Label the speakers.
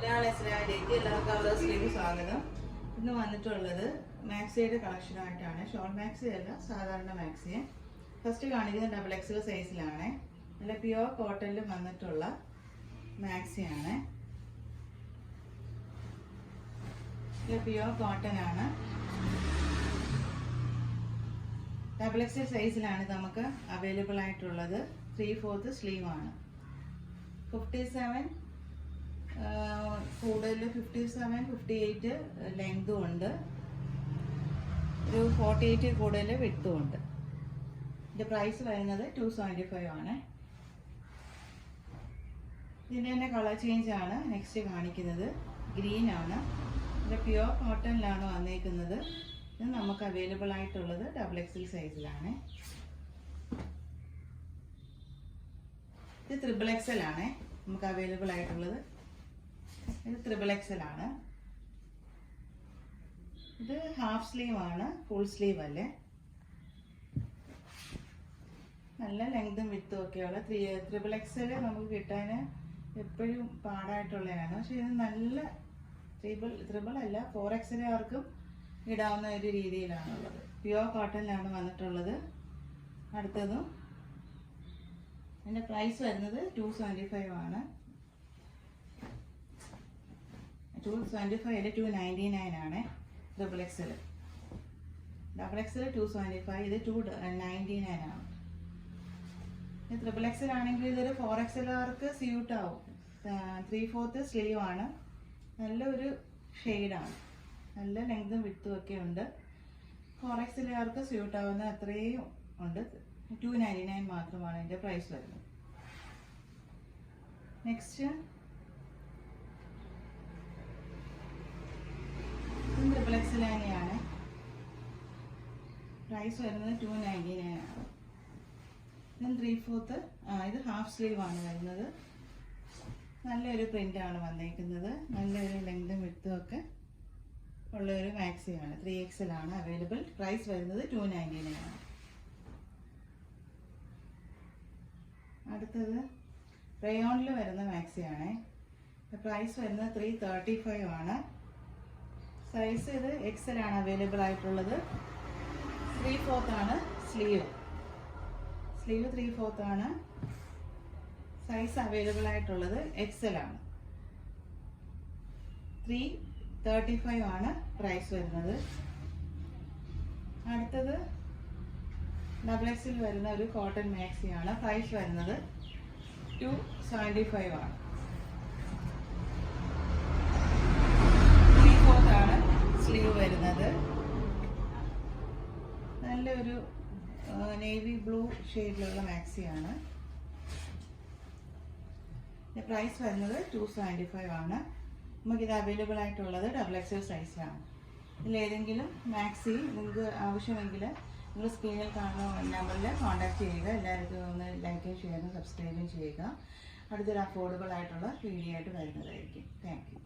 Speaker 1: എല്ലാവർക്കും സ്വാഗതം. ഇന്ന് വന്നിട്ടുള്ളത് മാക്സിയുടെ കളക്ഷൻ ആയിട്ടാണ്. ഷോർട്ട് മാക്സി അല്ല, സാധാരണ മാക്സി. ഫസ്റ്റ് കാണിക്കുന്നത് ഡബിൾ എക്സൽ സൈസിലാണ്. നല്ല പ്യുവർ കോട്ടണിൽ വന്നിട്ടുള്ള മാക്സിയാണ്. പ്യുവർ കോട്ടൺ ആണ്. ഡബിൾ എക്സൽ സൈസിലാണ് നമുക്ക് അവൈലബിൾ ആയിട്ടുള്ളത്. 3/4 സ്ലീവ് ആണ്. 57 കൂടുതൽ 57, 58 ലെങ്തും ഉണ്ട്. ഒരു 48 കൂടുതൽ വിഡ്ത്തും ഉണ്ട്. ഇതിൻ്റെ പ്രൈസ് വരുന്നത് 275 ആണ്. ഇതിൻ്റെ തന്നെ കളർ ചേഞ്ച് ആണ് നെക്സ്റ്റ് കാണിക്കുന്നത്. ഗ്രീൻ ആണ്. ഇത് പ്യുവർ കോട്ടണിലാണ് വന്നേക്കുന്നത്. ഇത് നമുക്ക് അവൈലബിൾ ആയിട്ടുള്ളത് ഡബിൾ എക്സൽ സൈസിലാണ്. ഇത് ട്രിപ്പിൾ എക്സൽ ആണ് നമുക്ക് അവൈലബിൾ ആയിട്ടുള്ളത്. ഇത് ട്രിപ്പിൾ എക്സൽ ആണ്. ഇത് ഹാഫ് സ്ലീവ് ആണ്, ഫുൾ സ്ലീവ് അല്ലേ. നല്ല ലെങ്തും വിത്തും ഒക്കെയുള്ള ട്രിപ്പിൾ എക്സൽ നമുക്ക് കിട്ടാൻ എപ്പോഴും പാടായിട്ടുള്ളതാണ്. പക്ഷെ ഇത് നല്ല ട്രിപ്പിൾ അല്ല, 4XL ആർക്കും ഇടാവുന്ന ഒരു രീതിയിലാണുള്ളത്. പ്യുവർ കോട്ടണിലാണ് വന്നിട്ടുള്ളത്. അടുത്തതും അതിൻ്റെ പ്രൈസ് വരുന്നത് 275 ആണ്. 275 299 ആണ്. ഡബിൾ എക്സൽ 275, ഇത് 299 ആണ്. ട്രിപ്പിൾ എക്സൽ ആണെങ്കിൽ ഇതൊരു 4XL ആർക്ക് സ്യൂട്ട് ആവും. 3/4 സ്ലീവ് ആണ്. നല്ലൊരു ഷെയ്ഡാണ്. നല്ല ലെങ്തും വിത്തും ഒക്കെ ഉണ്ട്. 4XL ആർക്ക് സ്യൂട്ട് ആവുന്ന അത്രയും ഉണ്ട്. 299 മാത്രമാണ് ഇതിൻ്റെ പ്രൈസ് വരുന്നത്. നെക്സ്റ്റ് ട്രിപ്പിൾ എക്സൽ തന്നെയാണ്. പ്രൈസ് വരുന്നത് 299 ആണ്. ഇത് 3/4, ഇത് ഹാഫ് സ്ലീവ് ആണ് വരുന്നത്. നല്ലൊരു പ്രിൻ്റാണ് വന്നേക്കുന്നത്. നല്ലൊരു ലെങ്തും വിത്തും ഒക്കെ ഉള്ളൊരു മാക്സിയാണ്. 3XL ആണ് അവൈലബിൾ. പ്രൈസ് വരുന്നത് 299 ആണ്. അടുത്തത് റയോണിൽ വരുന്ന മാക്സിയാണ്. പ്രൈസ് വരുന്നത് 335 ആണ്. സൈസ് ഇത് എക്സൽ ആണ് അവൈലബിൾ ആയിട്ടുള്ളത്. 3/4 ആണ് സ്ലീവ്. 3/4 ആണ്. സൈസ് അവൈലബിൾ ആയിട്ടുള്ളത് എക്സൽ ആണ്. 335 ആണ് പ്രൈസ് വരുന്നത്. അടുത്തത് ഡബിൾ എക്സിൽ വരുന്ന ഒരു കോട്ടൺ മാക്സിയാണ്. പ്രൈസ് വരുന്നത് 275 ആണ്. 3/4 ആണ് സ്ലീവ് വരുന്നത്. നല്ലൊരു നേവി ബ്ലൂ ഷെയ്ഡിലുള്ള മാക്സിയാണ്. പ്രൈസ് വരുന്നത് 275 ആണ്. നമുക്കിത് അവൈലബിൾ ആയിട്ടുള്ളത് ഡബിൾ എക്സൽ സൈസിലാണ്. ഇതിലേതെങ്കിലും മാക്സി നിങ്ങൾക്ക് ആവശ്യമെങ്കിൽ നിങ്ങൾ സ്ക്രീനിൽ കാണുന്ന നമ്പറിൽ കോൺടാക്ട് ചെയ്യുക. എല്ലാവർക്കും ഒന്ന് ലൈക്കും ഷെയറും സബ്സ്ക്രൈബും ചെയ്യുക. അടുത്തൊരു അഫോർഡബിൾ ആയിട്ടുള്ള വീഡിയോ ആയിട്ട് വരുന്നതായിരിക്കും. Thank you.